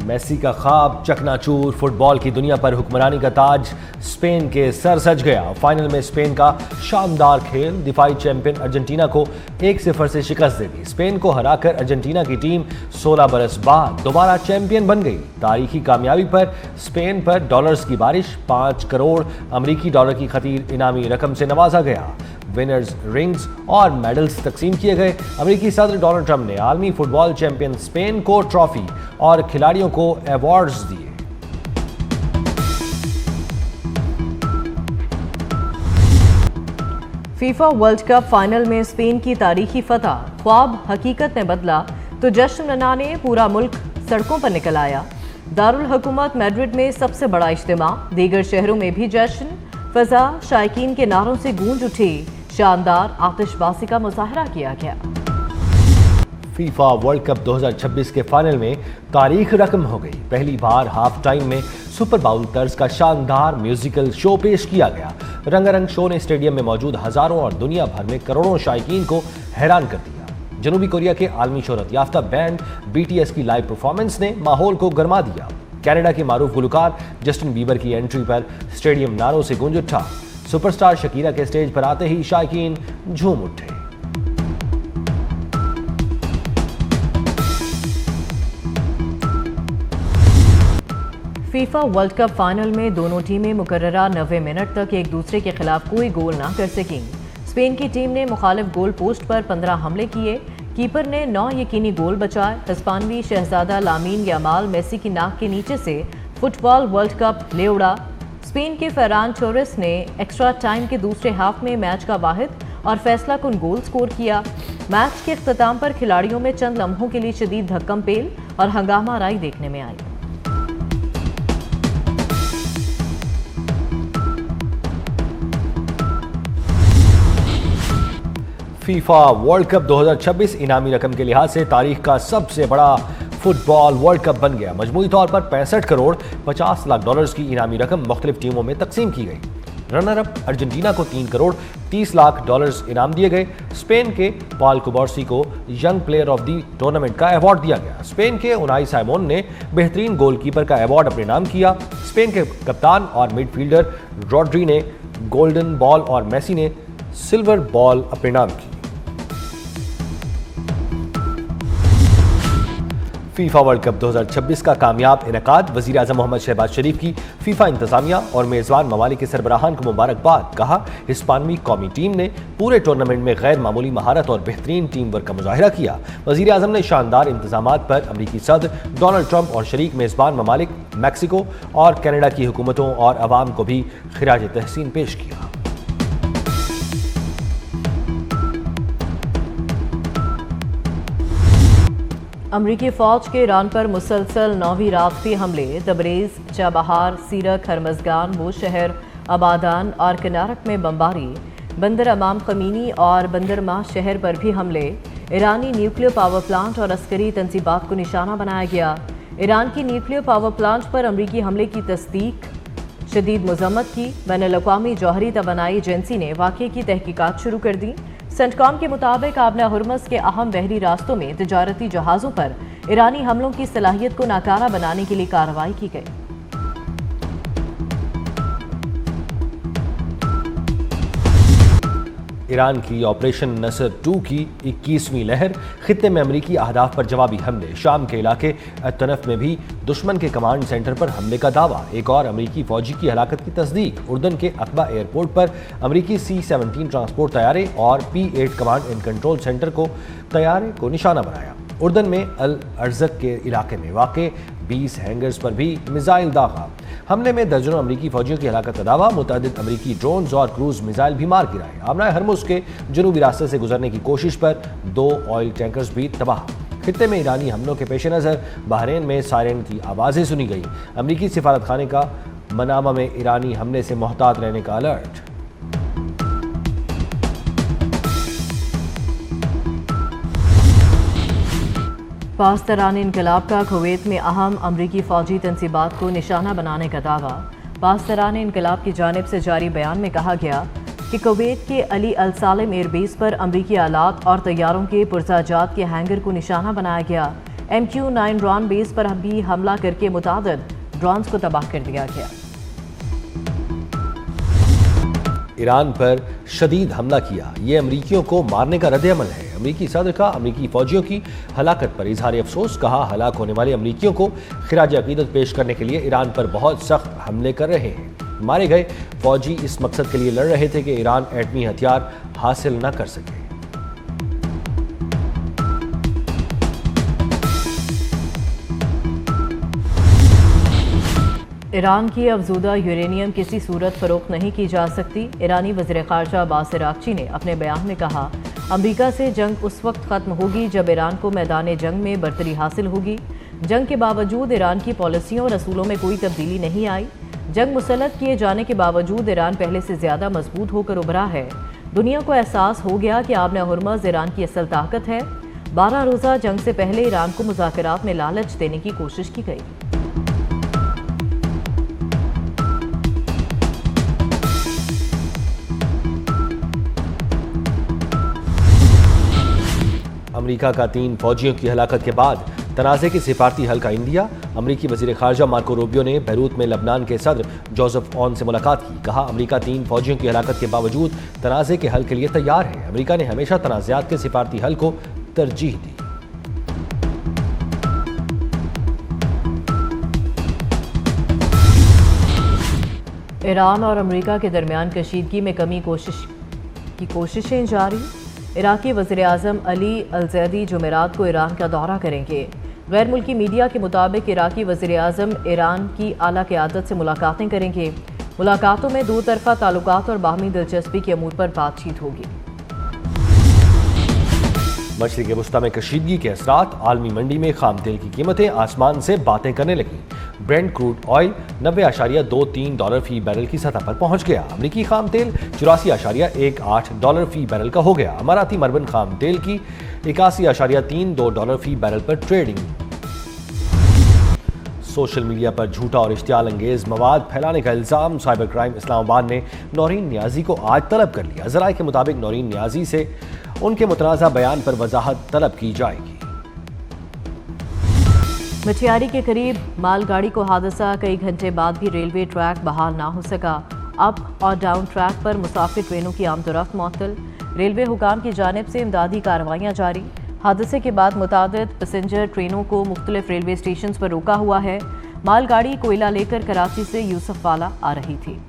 Messi का ख्वाब चकनाचूर, फुटबॉल की दुनिया पर हुक्मरानी का ताज स्पेन के सर सज गया। फाइनल में स्पेन का शानदार खेल दिफाई चैंपियन अर्जेंटीना को 1-0 से शिकस्त दे दी। स्पेन को हराकर अर्जेंटीना की टीम 16 बरस बाद दोबारा चैंपियन बन गई। तारीखी कामयाबी पर स्पेन पर डॉलर्स की बारिश, 5 करोड़ अमरीकी डॉलर की खतीर इनामी रकम से नवाजा गया। विनर्स रिंग्स और मेडल्स तकसीम किए गए। अमेरिकी सदर डोनाल्ड ट्रंप ने आलमी फुटबॉल चैंपियन स्पेन को ट्रॉफी और खिलाड़ियों को अवार्ड्स दिए। फीफा वर्ल्ड कप फाइनल में स्पेन की तारीखी फतह, ख्वाब हकीकत ने बदला तो जश्न मनाने पूरा मुल्क सड़कों पर निकल आया। दारुल हुकूमत मैड्रिड में सबसे बड़ा इज्तिमा, दीगर शहरों में भी जश्न, फजा शायकीन के नारों से गूंज उठी। शानदार आतिशबाजी का मुजाहरा किया गया। फीफा वर्ल्ड कप 2026 के फाइनल में तारीख रकम हो गई। पहली बार हाफ टाइम में सुपर बाउल तर्ज का शानदार म्यूजिकल शो पेश किया गया। रंगारंग शो ने स्टेडियम में मौजूद हजारों और दुनिया भर में करोड़ों शायकीन को हैरान कर दिया। जनूबी कोरिया के आलमी शोहरत याफ्ता बैंड BTS की लाइव परफॉर्मेंस ने माहौल को गरमा दिया। कनाडा के मारूफ गुलकार जस्टिन बीबर की एंट्री पर स्टेडियम नारों से गूंज उठा। सुपरस्टार शकीरा के स्टेज पर आते ही शायकीन झूम उठे। फीफा वर्ल्ड कप फाइनल में दोनों टीमें मुकर्ररा 90 मिनट तक एक दूसरे के खिलाफ कोई गोल ना कर सकीं। स्पेन की टीम ने मुखालिफ गोल पोस्ट पर 15 हमले किए। कीपर ने 9 यकीनी गोल बचाए। हिस्पानवी शहजादा लामीन यामाल मेसी की नाक के नीचे से फुटबॉल वर्ल्ड कप ले उड़ा। स्पेन के फरहान टोरेस ने एक्स्ट्रा टाइम के दूसरे हाफ में मैच का वाहिद और फैसला कुन गोल स्कोर किया। मैच के इख्तिताम पर खिलाड़ियों में चंद लम्हों के लिए शदीद धक्कम पेल और हंगामा राई देखने में आई। फीफा वर्ल्ड कप 2026 इनामी रकम के लिहाज से तारीख का सबसे बड़ा फुटबॉल वर्ल्ड कप बन गया। मजमूई तौर पर 65 करोड़ 50 लाख डॉलर्स की इनामी रकम मुख्तलिफ टीमों में तकसीम की गई। रनर अप अर्जेंटीना को 3 करोड़ 30 लाख डॉलर्स इनाम दिए गए। स्पेन के पॉल कुबार्सी को young player of the tournament का अवार्ड दिया गया। स्पेन के उनाई साइमोन ने बेहतरीन गोलकीपर का अवार्ड अपने नाम किया। स्पेन के कप्तान और मिडफील्डर रॉड्री ने गोल्डन बॉल और मेसी ने सिल्वर बॉल अपने नाम की। फीफा वर्ल्ड कप 2026 का कामयाब इनेकाद, वज़ीर आज़म मोहम्मद शहबाज शरीफ की फीफा इंतजामिया और मेज़बान ममालिक के सरबराहान को मुबारकबाद। कहा, हिस्पानवी कौमी टीम ने पूरे टूर्नामेंट में गैर मामूली महारत और बेहतरीन टीम वर्क का मुजाहिरा किया। वज़ीर आज़म ने शानदार इंतजामात पर अमरीकी सदर डोनाल्ड ट्रंप और शरीक मेज़बान ममालिक मैक्सिको और कनाडा की हुकूमतों और अवाम को भी खिराज तहसीन पेश किया। अमरीकी फ़ौज के ईरान पर मुसलसल 9वीं रात भी हमले, तबरेज़, चाबहार, सीरक, हरमज़गान, बूशहर, आबादान और किनारक में बमबारी, बंदर अमाम ख़मीनी और बंदरमाह शहर पर भी हमले। ईरानी न्यूक्लियर पावर प्लांट और अस्करी तंसीबात को निशाना बनाया गया। ईरान की न्यूक्लियर पावर प्लांट पर अमरीकी हमले की तस्दीक शदीद मज़म्मत की। बैनुल-अक़वामी जौहरी तवानाई एजेंसी ने वाक़े की तहकीकात शुरू कर दी। सेंटकॉम के मुताबिक आबना हुर्मस के अहम बहरी रास्तों में तिजारती जहाज़ों पर ईरानी हमलों की सलाहियत को नाकारा बनाने के लिए कार्रवाई की गई। ईरान की ऑपरेशन नसर 2 की 21वीं लहर, खित्ते में अमरीकी अहदाफ पर जवाबी हमले। शाम के इलाके अतनफ में भी दुश्मन के कमांड सेंटर पर हमले का दावा। एक और अमरीकी फौजी की हलाकत की तस्दीक। उर्दन के अकबा एयरपोर्ट पर अमरीकी C-17 ट्रांसपोर्ट तैयारे और P-8 command and control centre को तैयारे को निशाना बनाया। उर्दन में अल अर्ज़क के इलाके में वाक़े 20 हैंगर्स पर भी मिसाइल दागा। हमले में दर्जनों अमरीकी फौजियों की हलाकत का दावा। मुतअद्दिद अमरीकी ड्रोन्स और क्रूज मिसाइल भी मार गिराए। आमना हरमुज़ के जनूबी रास्ते से गुजरने की कोशिश पर 2 ऑयल टैंकर्स भी तबाह। खित्ते में ईरानी हमलों के पेश नज़र बहरीन में सायरन की आवाज़ें सुनी गई। अमरीकी सिफारत खाने का मनामा में ईरानी हमले से मोहतात रहने का अलर्ट। पासदारान इनकलाब का कुवैत में अहम अमरीकी फ़ौजी तंसीबात को निशाना बनाने का दावा। पासदारान इनकलाब की जानिब से जारी बयान में कहा गया कि कुवैत के अली अल सालिम एयरबेस पर अमरीकी आलात और तैयारों के पुरजाजात के हैंगर को निशाना बनाया गया। MQ-9 ड्रोन बेस पर भी हमला करके मुतादिद ड्रोन्स को तबाह कर दिया गया। ईरान पर शदीद हमला किया, ये अमरीकियों को मारने का रद्द-ए-अमल है। अमरीकी सदर का अमरीकी फौजियों की हलाकत पर इजहार अफसोस, कहा हलाक होने वाले अमरीकियों को खिराज अकीदत पेश करने के लिए ईरान पर बहुत सख्त हमले कर रहे हैं। मारे गए फौजी इस मकसद के लिए लड़ रहे थे कि ईरान एटमी हथियार हासिल न कर सके। ईरान की अफजूदा यूरेनियम किसी सूरत फरोख्त नहीं की जा सकती। ईरानी वज़ीर ख़ारजा अब्बास अराग़ची ने अपने बयान में कहा, अमरीका से जंग उस वक्त ख़त्म होगी जब ईरान को मैदान जंग में बरतरी हासिल होगी। जंग के बावजूद ईरान की पॉलिसियों और असूलों में कोई तब्दीली नहीं आई। जंग मुसल्लत किए जाने के बावजूद ईरान पहले से ज़्यादा मजबूत होकर उभरा है। दुनिया को एहसास हो गया कि आबना हुर्मज़ ईरान की असल ताकत है। 12 रोज़ा जंग से पहले ईरान को मुज़ाकरात में लालच देने की कोशिश की गई। अमरीका का 3 फौजियों की हलाकत के बाद तनाज़े के सिफारती हल का इंदिया। अमरीकी वज़ीर ख़ारजा मार्को रूबियो ने बैरूत में लबनान के सदर जोसेफ ऑन से मुलाकात की। कहा, अमरीका 3 फौजियों की हलाकत के बावजूद तनाज़े के हल के लिए तैयार है। अमरीका ने हमेशा तनाज़ात के सिफारती हल को तरजीह दी। ईरान और अमरीका के दरमियान कशीदगी में कमी की कोशिशें जारी। इराकी वज़ीर-ए-आज़म अली अल-ज़ैदी जुमेरात को ईरान का दौरा करेंगे। गैर मुल्की मीडिया के मुताबिक इराकी वज़ीर-ए-आज़म ईरान की आला क़यादत से मुलाकातें करेंगे। मुलाकातों में दो तरफ़ा ताल्लुकात और बाहमी दिलचस्पी के अमूर पर बातचीत होगी। मशरिक़ वस्ता में कशीदगी के असरात, आलमी मंडी में खाम तेल की कीमतें आसमान से बातें करने लगीं। ब्रेंट क्रूड ऑयल $90.23 फी बैरल की सतह पर पहुंच गया। अमरीकी खाम तेल $84.18 फी बैरल का हो गया। अमाराती मरबन खाम तेल की $81.32 फी बैरल पर ट्रेडिंग। सोशल मीडिया पर झूठा और इश्तियाल अंगेज मवाद फैलाने का इल्ज़ाम, साइबर क्राइम इस्लामाबाद ने नौरीन नियाजी को आज तलब कर लिया। ज़राए के मुताबिक नौरीन नियाजी से उनके मुतनाज़ा बयान पर वजाहत तलब की जाएगी। मटियारी के करीब मालगाड़ी को हादसा, कई घंटे बाद भी रेलवे ट्रैक बहाल ना हो सका। अप और डाउन ट्रैक पर मुसाफिर ट्रेनों की आमदोरफ्त मुअत्तल। रेलवे हुकाम की जानिब से इमदादी कार्रवाइयाँ जारी। हादसे के बाद मुतादिद पैसेंजर ट्रेनों को मुख्तलिफ रेलवे स्टेशन पर रोका हुआ है। मालगाड़ी कोयला लेकर कराची से यूसुफवाला आ रही थी।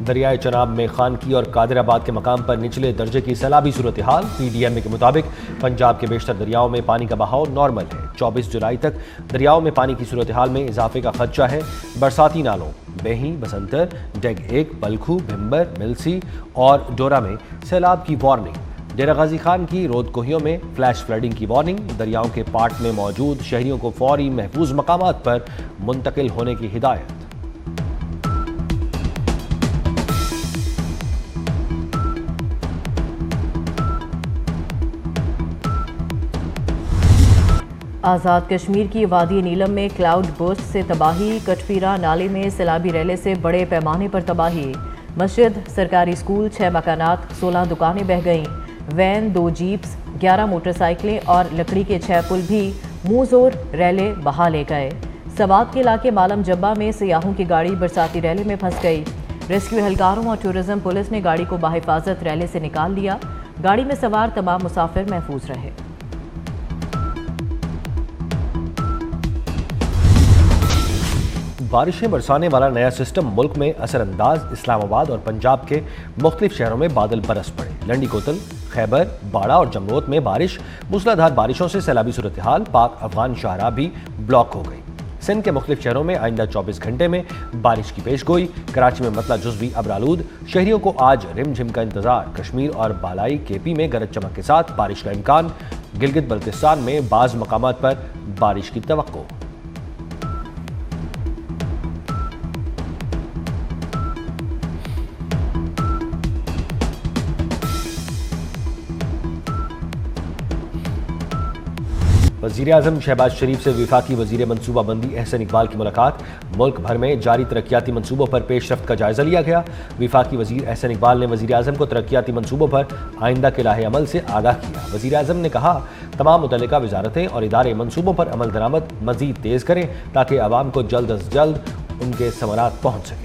दरियाए चनाब में खानकी और कादिराबाद के मकाम पर निचले दर्जे की सैलाबी सूरत हाल। PDMA के मुताबिक पंजाब के बेशतर दरियाओं में पानी का बहाव नॉर्मल है। 24 जुलाई तक दरियाओं में पानी की सूरत हाल में इजाफे का खदशा है। बरसाती नालों बेही, बसंतर, डेग 1, बलखू, भिम्बर, मिलसी और डोरा में सैलाब की वार्निंग। डेरा गाजी खान की रोदकोहियों में फ्लैश फ्लडिंग की वार्निंग। दरियाओं के पाट में मौजूद शहरियों को फौरी महफूज मकामात पर मुंतकिल होने की हिदायत। आज़ाद कश्मीर की वादी नीलम में क्लाउड बर्स्ट से तबाही। कटफीरा नाले में सैलाबी रैले से बड़े पैमाने पर तबाही। मस्जिद, सरकारी स्कूल, 6 मकानात, 16 दुकानें बह गईं। वैन, 2 जीप्स, 11 मोटरसाइकिलें और लकड़ी के 6 पुल भी मुँह जोर रैले बहा ले गए। सवात के इलाके मालम जब्बा में सियाहों की गाड़ी बरसाती रैले में फंस गई। रेस्क्यू एहलकारों और टूरिज्म पुलिस ने गाड़ी को बाहिफाजत रैले से निकाल लिया। गाड़ी में सवार तमाम मुसाफिर महफूज रहे। बारिशें बरसाने वाला नया सिस्टम मुल्क में असरअंदाज। इस्लामाबाद और पंजाब के मुख्तलिफ शहरों में बादल बरस पड़े। लंडी कोतल, खैबर, बाड़ा और जमरोत में बारिश। मूसलाधार बारिशों से सैलाबी सूरत हाल। पाक अफगान शाहराह भी ब्लॉक हो गई। सिंध के मुख्तलिफ शहरों में आइंदा 24 घंटे में बारिश की पेशगोई। कराची में मतला जुज़वी अबरालूद। शहरियों को आज रिमझिम का इंतजार। कश्मीर और बालाई KP में गरज चमक के साथ बारिश का इम्कान। गिलगित बल्तिस्तान में बाज़ मकामात पर बारिश की तवक्को। वज़ीर-ए-आज़म शहबाज शरीफ से वफाकी वज़ीर मनसूबाबंदी एहसन इकबाल की मुलाकात। मुल्क भर में जारी तरक्याती मनसूबों पर पेशरफ्त का जायजा लिया गया। वफाकी वज़ीर एहसन इकबाल ने वज़ीर-ए-आज़म को तरक्याती मनसूबों पर आइंदा के लाहे अमल से आगाह किया। वज़ीर-ए-आज़म ने कहा, तमाम मुतल्लिका वजारतें और इदारे मनसूबों पर अमल दरामद मज़ीद तेज़ करें ताकि आवाम को जल्द अज जल्द उनके समरात पहुँच सकें।